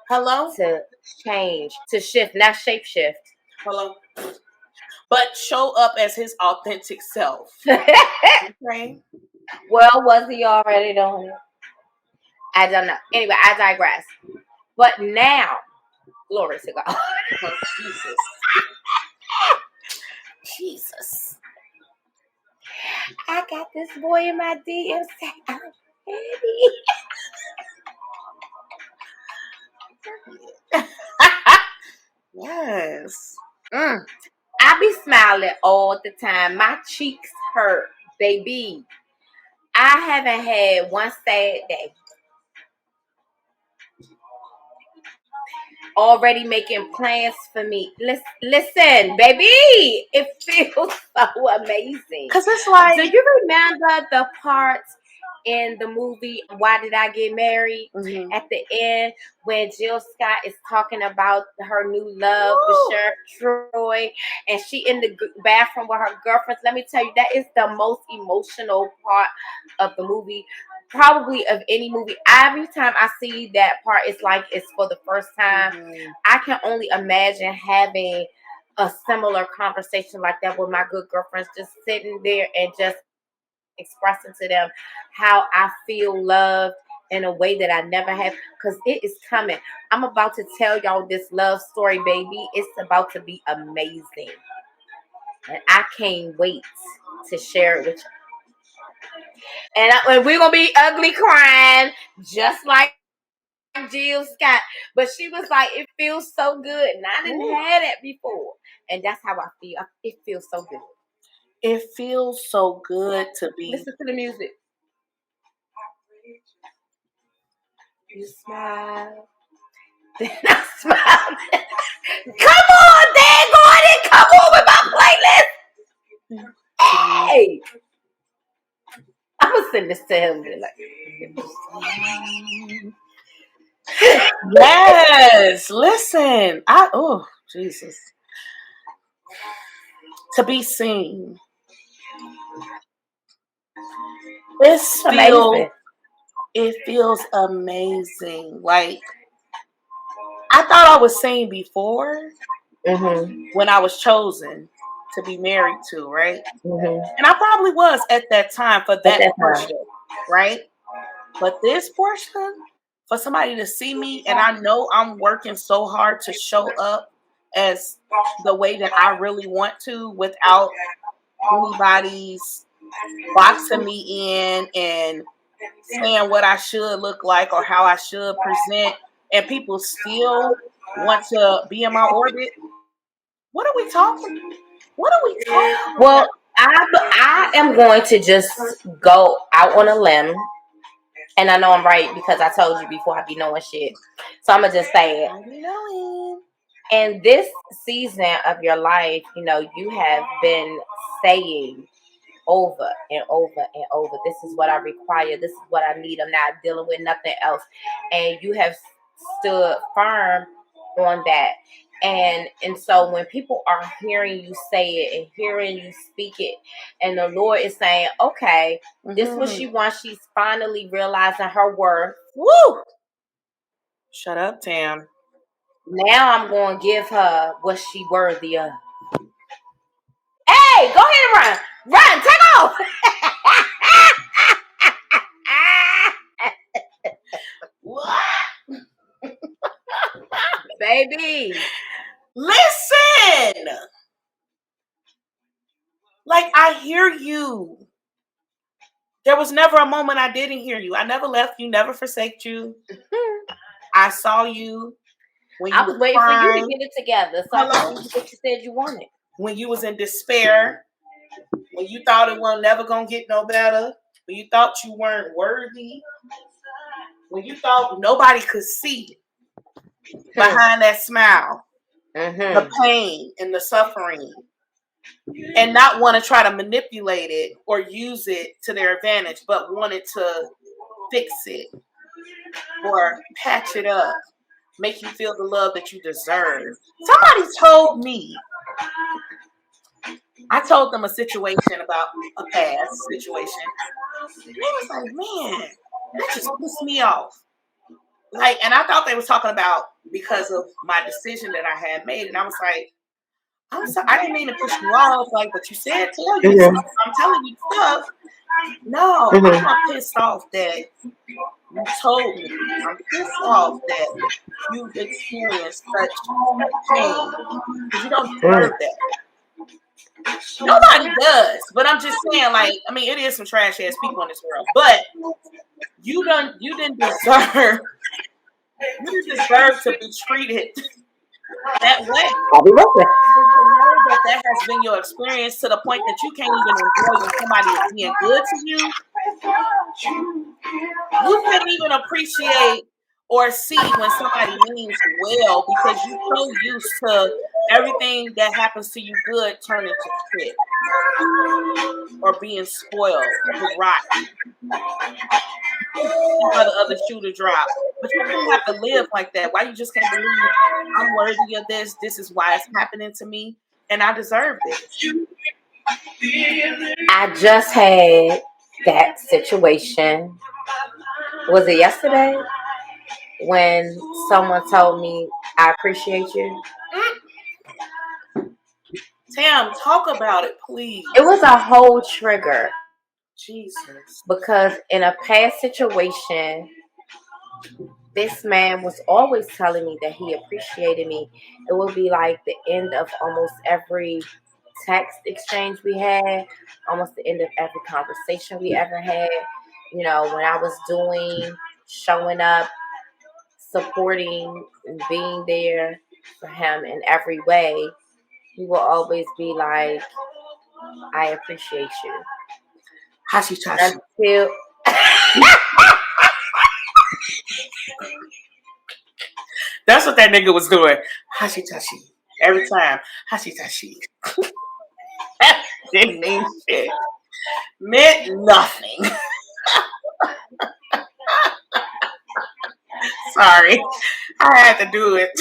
Hello? To change, to shift, not shape shift. Hello? But show up as his authentic self. Okay? Well, was he already doing it? I don't know. Anyway, I digress. But now, glory to God. Oh, Jesus. I got this boy in my DM saying, I'm ready. Yes. I be smiling all the time. My cheeks hurt, baby. I haven't had one sad day. Already making plans for me. Listen, baby, it feels so amazing. Because it's like, do you remember the part in the movie Why Did I Get Married? Mm-hmm. At the end, when Jill Scott is talking about her new love with Sheriff Troy, and she in the bathroom with her girlfriends. Let me tell you, that is the most emotional part of the movie. Probably of any movie. Every time I see that part, it's like it's for the first time. Mm-hmm. I can only imagine having a similar conversation like that with my good girlfriends, just sitting there and just expressing to them how I feel loved in a way that I never have, because it is coming. I'm about to tell y'all this love story, baby. It's about to be amazing. And I can't wait to share it with you. And we're going to be ugly crying, just like Jill Scott. But she was like, it feels so good. And I didn't have that before. And that's how I feel. It feels so good. It feels so good to be. Listen to the music. You smile. Then I smile. Come on, Dan Gordon. Come on with my playlist. Hey. I'm going to send this to him. Yes. Listen. Oh, Jesus. To be seen. It feels amazing. Like, I thought I was seen before when I was chosen to be married to, right? And I probably was at that time for that portion, right? But this portion, for somebody to see me, and I know I'm working so hard to show up as the way that I really want to without anybody's boxing me in and saying what I should look like or how I should present, and people still want to be in my orbit. What are we talking? Well, I am going to just go out on a limb. And I know I'm right because I told you before I be knowing shit. So I'm going to just say it. I be knowing. In this season of your life, you know, you have been saying over and over and over, this is what I require. This is what I need. I'm not dealing with nothing else. And you have stood firm on that. And so when people are hearing you say it and hearing you speak it, and the Lord is saying, okay, this is what she wants. She's finally realizing her worth. Woo! Shut up, Tam. Now I'm going to give her what she worthy of. Hey, go ahead and run. Take off. What? Baby. Listen. Like, I hear you. There was never a moment I didn't hear you. I never left you, never forsake you. I saw you when you I was waiting for you to get it together. So what you said you wanted. When you was in despair, when you thought it wasn't never gonna get no better, when you thought you weren't worthy, when you thought nobody could see behind that smile, the pain and the suffering, and not want to try to manipulate it or use it to their advantage, but wanted to fix it or patch it up, make you feel the love that you deserve. Somebody told me, I told them a situation about a past situation, and they was like, man, that just pissed me off. Like, and I thought they was talking about because of my decision that I had made, and I was like, I'm sorry, I didn't mean to push you off, like, but you said tell you stuff. I'm telling you stuff. No, I'm not pissed off that you told me. I'm pissed off that you've experienced such pain because you don't deserve that. Nobody does, but I'm just saying, like, I mean, it is some trash ass people in this world, but you didn't deserve to be treated that way. I'll be looking. That has been your experience to the point that you can't even enjoy when somebody is being good to you. You can't even appreciate or see when somebody means well because you're so used to everything that happens to you good turning to shit or being spoiled or rotten. For the other shoe to drop. But you don't have to live like that. Why you just can't believe I'm worthy of this? This is why it's happening to me, and I deserve it. I just had that situation. Was it yesterday? When someone told me, I appreciate you. Tam, talk about it, please. It was a whole trigger. Jesus. Because in a past situation, this man was always telling me that he appreciated me. It would be like the end of almost every text exchange we had, almost the end of every conversation we ever had. When I was showing up, supporting, and being there for him in every way, he will always be like, I appreciate you. Hashi-tashi. Until that's what that nigga was doing. Hashi-tashi. Every time. Hashi-tashi. That didn't mean shit. Meant nothing. Sorry. I had to do it.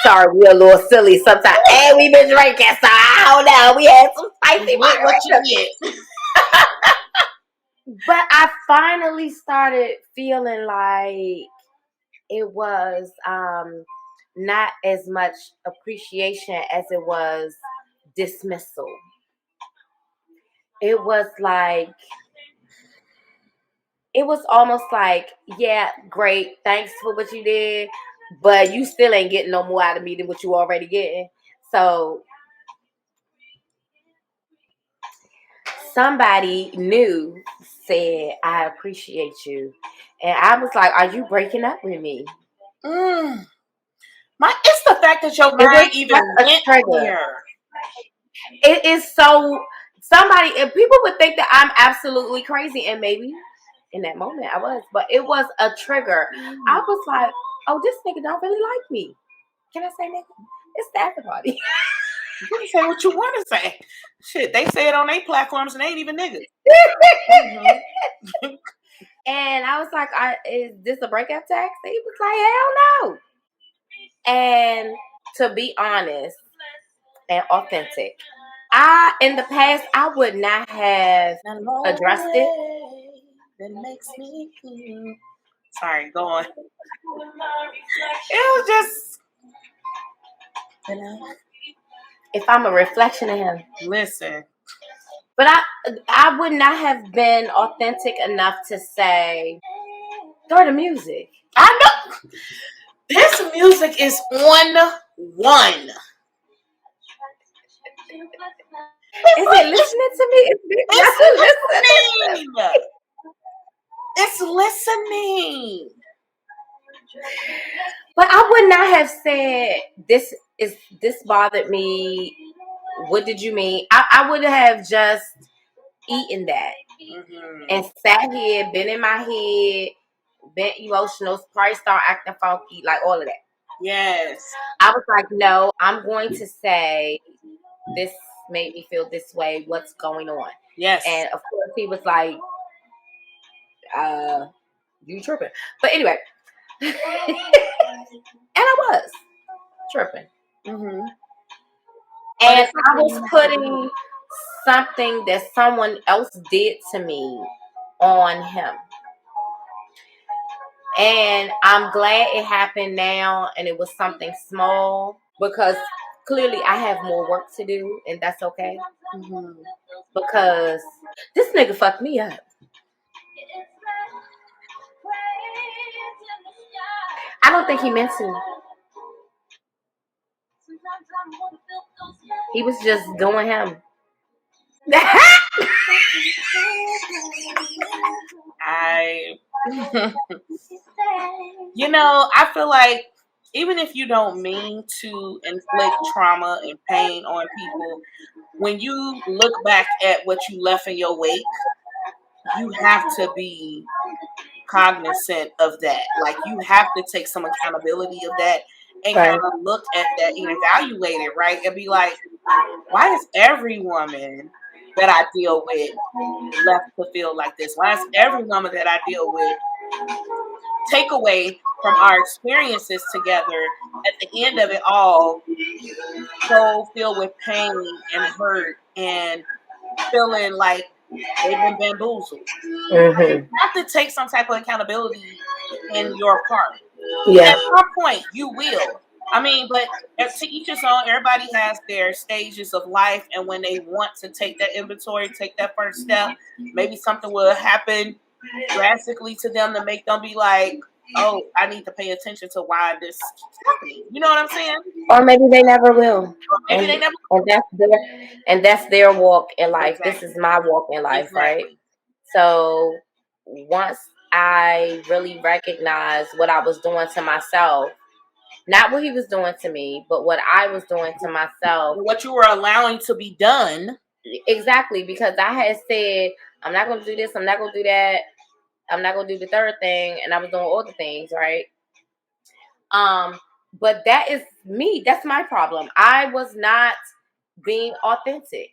Sorry, we're a little silly sometimes. Hey, we've been drinking, so I don't know. We had some spicy margaritas. But I finally started feeling like it was not as much appreciation as it was dismissal. It was almost like, yeah, great, thanks for what you did, but you still ain't getting no more out of me than what you already getting. So somebody new said, I appreciate you. And I was like, are you breaking up with me? It's the fact that your mind even went here. It is so, and people would think that I'm absolutely crazy, and maybe in that moment I was, but it was a trigger. I was like, oh, this nigga don't really like me. Can I say nigga? It's the after party. You can say what you want to say. Shit, they say it on their platforms and they ain't even niggas. And I was like, is this a breakup text? He was like, hell no. And to be honest and authentic, in the past, I would not have addressed it. That makes me feel. Sorry, go on. It was just. If I'm a reflection of him. Listen. But I would not have been authentic enough to say, throw the music. I know. This music is on one. Is it listening to me? It's listening. It's listening. But I would not have said, this bothered me. What did you mean? I would have just eaten that and sat here, been in my head, been emotional, probably start acting funky, like all of that. Yes. I was like, no, I'm going to say, this made me feel this way. What's going on? Yes. And of course he was like, you tripping. But anyway. And I was tripping. And I was putting something that someone else did to me on him. And I'm glad it happened now and it was something small, because clearly I have more work to do, and that's okay. Because this nigga fucked me up. I don't think he meant to. He was just doing him. I feel like even if you don't mean to inflict trauma and pain on people, when you look back at what you left in your wake, you have to be cognizant of that. Like, you have to take some accountability of that and kind of look at that and evaluate it, right? And be like, why is every woman that I deal with left to feel like this? Why is every woman that I deal with take away from our experiences together at the end of it all so filled with pain and hurt and feeling like they've been bamboozled? You have to take some type of accountability in your part. Yeah. At some point, you will. I mean, but to each his own. Everybody has their stages of life, and when they want to take that inventory, take that first step, maybe something will happen drastically to them to make them be like, oh, I need to pay attention to why this keeps happening. You know what I'm saying? Or maybe they never will. Or maybe they never. And that's their walk in life. Exactly. This is my walk in life, Exactly. right? So once I really recognized what I was doing to myself, not what he was doing to me, but what I was doing to myself. What you were allowing to be done. Exactly, because I had said, I'm not going to do this, I'm not going to do that, I'm not going to do the third thing, and I was doing all the things, right? But that is me. That's my problem. I was not being authentic.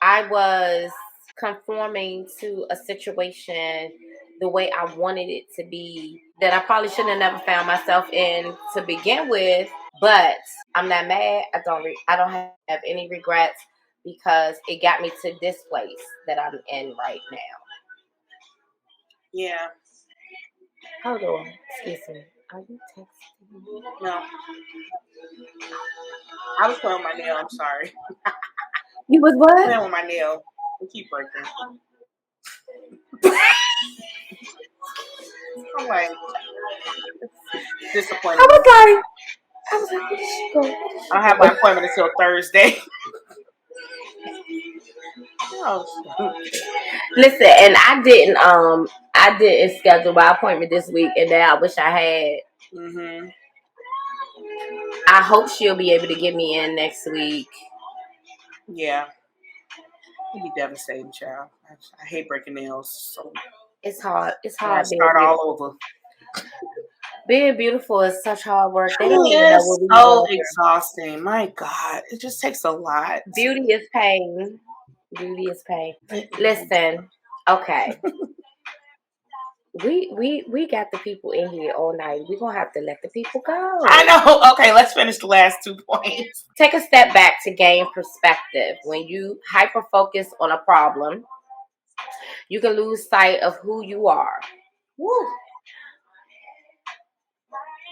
I was conforming to a situation the way I wanted it to be, that I probably shouldn't have never found myself in to begin with. But I'm not mad. I don't have any regrets, because it got me to this place that I'm in right now. Yeah. Hold on. Excuse me. Are you texting me? No. I was playing with my nail. I'm sorry. You was what? Playing with my nail. We keep breaking. I'm like disappointed. I was like, where did she go? I don't have my appointment until Thursday. Listen, and I didn't schedule my appointment this week, and now I wish I had. Mm-hmm. I hope she'll be able to get me in next week. Yeah. It'd be devastating, child. I hate breaking nails. So it's hard. It's hard. Start all over. Being beautiful is such hard work. They don't even know what we're so exhausting. My God, it just takes a lot. Beauty is pain. Beauty is pain. Listen, okay. We got the people in here all night. We're gonna have to let the people go. I know. Okay, let's finish the last 2 points. Take a step back to gain perspective. When you hyper focus on a problem, you can lose sight of who you are. Woo.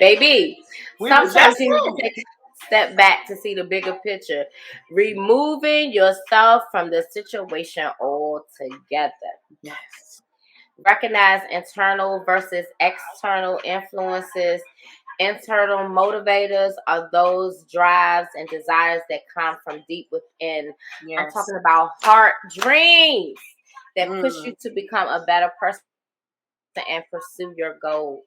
Baby, sometimes you need to take a step back to see the bigger picture. Removing yourself from the situation altogether. Yes. Recognize internal versus external influences. Internal motivators are those drives and desires that come from deep within. Yes. I'm talking about heart dreams that push you to become a better person and pursue your goals.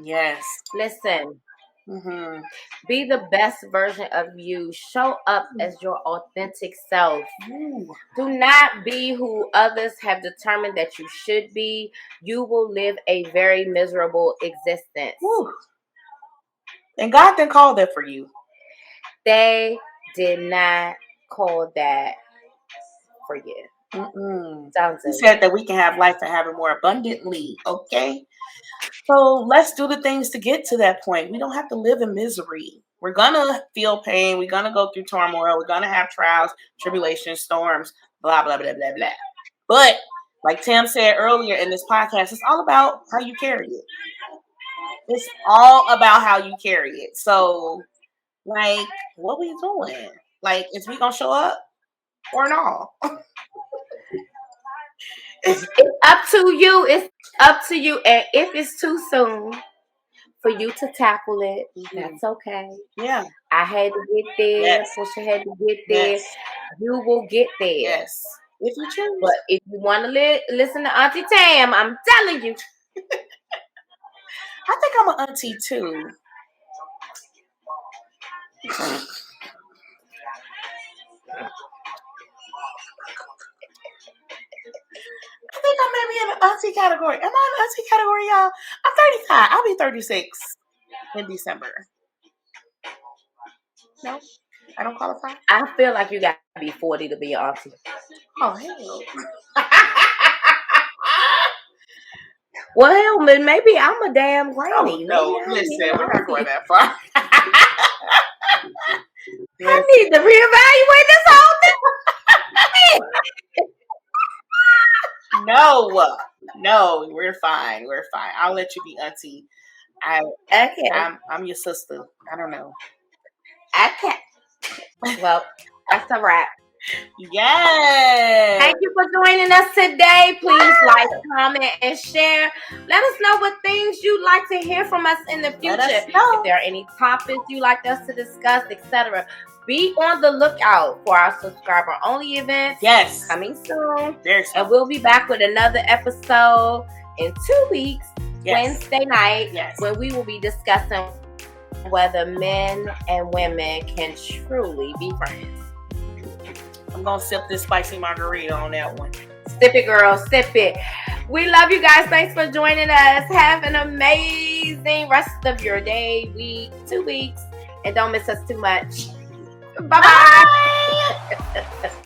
Yes. Listen. Mm-hmm. Be the best version of you. Show up as your authentic self. Ooh. Do not be who others have determined that you should be. You will live a very miserable existence. Ooh. And God didn't call that for you. They did not call that for you. He said that we can have life and have it more abundantly. Okay. So let's do the things to get to that point. We don't have to live in misery. We're going to feel pain. We're going to go through turmoil. We're going to have trials, tribulations, storms, blah, blah, blah, blah, blah. But like Tam said earlier in this podcast, it's all about how you carry it. It's all about how you carry it. So, like, what we doing? Like, is we going to show up or not? It's up to you. It's up to you. And if it's too soon for you to tackle it, that's okay. Yeah. I had to get there. Yes. Portia had to get there. Yes. You will get there. Yes. If you choose. But if you want to listen to Auntie Tam, I'm telling you. I think I'm an auntie too. I think I may be in the auntie category. Am I in the auntie category, y'all? I'm 35. I'll be 36 in December. No, I don't qualify. I feel like you got to be 40 to be an auntie. Oh, hell. Well, maybe I'm a damn granny. Oh, no, listen, we're not going that far. I need to reevaluate this whole thing. No, we're fine. We're fine. I'll let you be auntie. I'm your sister. I don't know. Okay. Well, that's a wrap. Yes. Thank you for joining us today. Please like, comment, and share. Let us know what things you'd like to hear from us in the future. If there are any topics you'd like us to discuss, etc. Be on the lookout for our subscriber-only events. Yes. Coming soon. Very soon. And we'll be back with another episode in 2 weeks, Wednesday night, when we will be discussing whether men and women can truly be friends. I'm going to sip this spicy margarita on that one. Sip it, girl. Sip it. We love you guys. Thanks for joining us. Have an amazing rest of your day, week, 2 weeks. And don't miss us too much. Bye-bye.